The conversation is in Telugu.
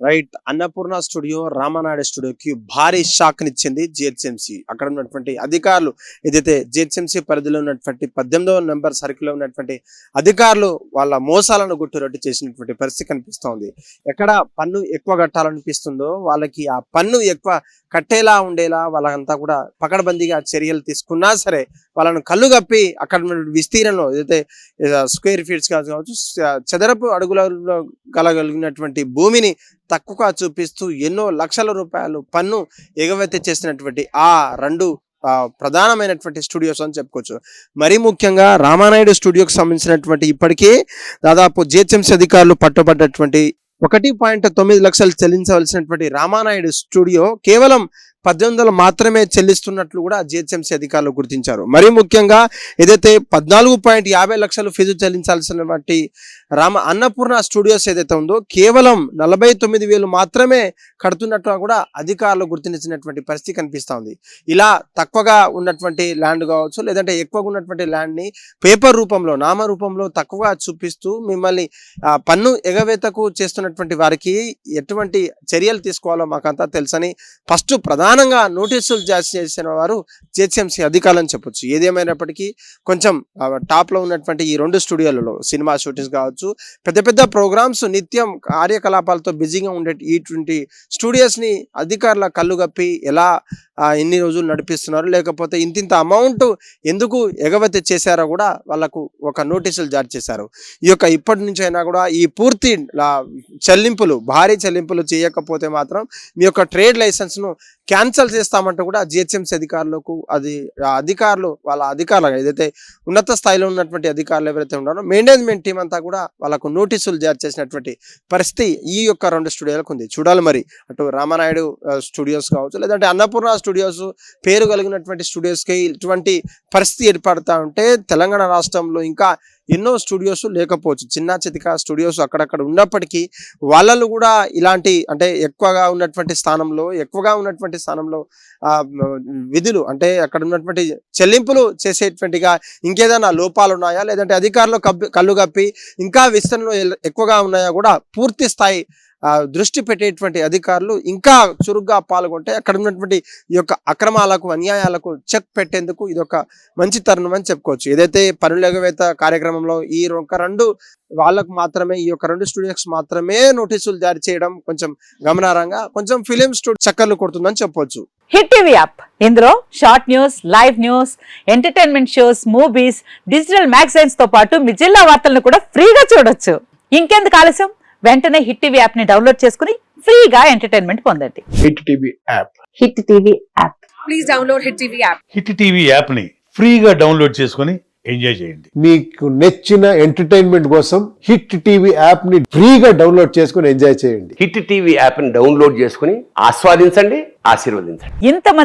రైట్. అన్నపూర్ణ స్టూడియో రామానాయుడు స్టూడియోకి భారీ షాక్ నిచ్చింది జిహెచ్ఎంసి. అక్కడ ఉన్నటువంటి అధికారులు ఏదైతే జిహెచ్ఎంసి పరిధిలో ఉన్నటువంటి 18వ నెంబర్ సర్కిల్లో ఉన్నటువంటి అధికారులు వాళ్ళ మోసాలను గుట్టురట్టు చేసినటువంటి పరిస్థితి కనిపిస్తోంది. ఎక్కడ పన్ను ఎక్కువ కట్టాలనిపిస్తుందో వాళ్ళకి ఆ పన్ను ఎక్కువ కట్టేలా ఉండేలా వాళ్ళంతా కూడా పకడ్బందీగా చర్యలు తీసుకున్నా సరే వాళ్ళను కళ్ళు కప్పి అక్కడ విస్తీర్ణంలో ఏదైతే స్క్వేర్ ఫీట్స్ కావచ్చు చదరపు అడుగులలో కలగలిగినటువంటి భూమిని తక్కువగా చూపిస్తూ ఎన్నో లక్షల రూపాయలు పన్ను ఎగవేత చేసినటువంటి ఆ రెండు ప్రధానమైనటువంటి స్టూడియోస్ అని చెప్పుకోవచ్చు. మరీ ముఖ్యంగా రామానాయుడు స్టూడియోకి సంబంధించినటువంటి ఇప్పటికే దాదాపు జిహెచ్ఎంసీ అధికారులు పట్టుబడ్డటువంటి 1.9 లక్షలు చెల్లించవలసినటువంటి రామానాయుడు స్టూడియో కేవలం 1800 మాత్రమే చెల్లిస్తున్నట్లు కూడా జిహెచ్ఎంసీ అధికారులు గుర్తించారు. మరీ ముఖ్యంగా ఏదైతే 14.50 లక్షలు ఫీజు చెల్లించాల్సినటువంటి అన్నపూర్ణ స్టూడియోస్ ఏదైతే ఉందో కేవలం 49,000 మాత్రమే కడుతున్నట్టుగా కూడా అధికారులు గుర్తించినటువంటి పరిస్థితి కనిపిస్తూ ఉంది. ఇలా తక్కువగా ఉన్నటువంటి ల్యాండ్ కావచ్చు లేదంటే ఎక్కువగా ఉన్నటువంటి ల్యాండ్ని పేపర్ రూపంలో నామ రూపంలో తక్కువగా చూపిస్తూ మిమ్మల్ని పన్ను ఎగవేతకు చేస్తున్నటువంటి వారికి ఎటువంటి చర్యలు తీసుకోవాలో మాకంతా తెలుసని ఫస్ట్ ప్రధానంగా నోటీసులు జారీ చేసిన వారు జిహెచ్ఎంసీ అధికారులు అని చెప్పొచ్చు. ఏదేమైనప్పటికీ కొంచెం టాప్లో ఉన్నటువంటి ఈ రెండు స్టూడియోలలో సినిమా షూటింగ్స్ కావచ్చు పెద్ద పెద్ద ప్రోగ్రామ్స్ నిత్యం కార్యకలాపాలతో బిజీగా ఉండే ఇటువంటి స్టూడియోస్ని అధికారుల కళ్ళు కప్పి ఎలా ఎన్ని రోజులు నడిపిస్తున్నారు లేకపోతే ఇంతింత అమౌంట్ ఎందుకు ఎగవతి చేశారో కూడా వాళ్ళకు ఒక నోటీసులు జారీ చేశారు. ఈ యొక్క ఇప్పటి నుంచి అయినా కూడా ఈ పూర్తి చెల్లింపులు భారీ చెల్లింపులు చేయకపోతే మాత్రం మీ యొక్క ట్రేడ్ లైసెన్స్ను క్యాన్సల్ చేస్తామంటూ కూడా జిహెచ్ఎంసీ అధికారులకు అధికారులు వాళ్ళ అధికారులు ఏదైతే ఉన్నత స్థాయిలో ఉన్నటువంటి అధికారులు ఎవరైతే ఉన్నారో మేనేజ్మెంట్ టీం అంతా కూడా వాళ్ళకు నోటీసులు జారీ చేసినటువంటి పరిస్థితి ఈ యొక్క రెండు స్టూడియోలకు ఉంది. చూడాలి మరి అటు రామానాయుడు స్టూడియోస్ కావచ్చు లేదంటే అన్నపూర్ణ స్టూడియోస్ పేరు కలిగినటువంటి స్టూడియోస్కి ఇటువంటి పరిస్థితి ఏర్పడతా ఉంటే తెలంగాణ రాష్ట్రంలో ఇంకా ఎన్నో స్టూడియోస్ లేకపోవచ్చు. చిన్న చితిక స్టూడియోస్ అక్కడక్కడ ఉన్నప్పటికీ వాళ్ళను కూడా ఇలాంటి అంటే ఎక్కువగా ఉన్నటువంటి స్థానంలో విధులు అంటే అక్కడ ఉన్నటువంటి చెల్లింపులు చేసేటువంటిగా ఇంకేదైనా లోపాలు ఉన్నాయా లేదంటే అధికారులు కళ్ళు కప్పి ఇంకా విస్తరణలో ఎక్కువగా ఉన్నాయా కూడా పూర్తి స్థాయి దృష్టి పెట్టేటువంటి అధికారులు ఇంకా చురుగ్గా పాల్గొంటే అక్కడ ఉన్నటువంటి ఈ యొక్క అక్రమాలకు అన్యాయాలకు చెక్ పెట్టేందుకు ఇది ఒక మంచి తరుణం అని చెప్పుకోవచ్చు. ఏదైతే పన్నుల ఎగవేత కార్యక్రమంలో ఈ రెండు వాళ్ళకు మాత్రమే ఈ యొక్క రెండు స్టూడియోస్ మాత్రమే నోటీసులు జారీ చేయడం కొంచెం గమనార్హంగా కొంచెం ఫిలిం స్టూడియో చక్కర్లు కొడుతుందని చెప్పొచ్చు. హిట్ టీవీ యాప్ ఇందులో short news, live news, entertainment shows, movies, digital magazines తో పాటు మీ జిల్లా వార్తలను కూడా ఫ్రీగా చూడొచ్చు. ఇంకెందుకు ఆలస్యం, వెంటనే హిట్ టీవీ యాప్ ని డౌన్లోడ్ చేసుకుని ఫ్రీగా ఎంటర్టైన్మెంట్ పొందండి. Hit TV app. Hit TV app. Please download hit TV app. Hit TV app ని ఫ్రీగా డౌన్లోడ్ చేసుకుని ఎంజాయ్ చేయండి. మీకు నచ్చిన ఎంటర్టైన్మెంట్ కోసం హిట్ టీవీ యాప్ ని ఫ్రీగా డౌన్లోడ్ చేసుకుని ఎంజాయ్ చేయండి. హిట్ టీవీ యాప్ ని డౌన్లోడ్ చేసుకుని ఆస్వాదించండి, ఆశీర్వదించండి. ఇంతమంది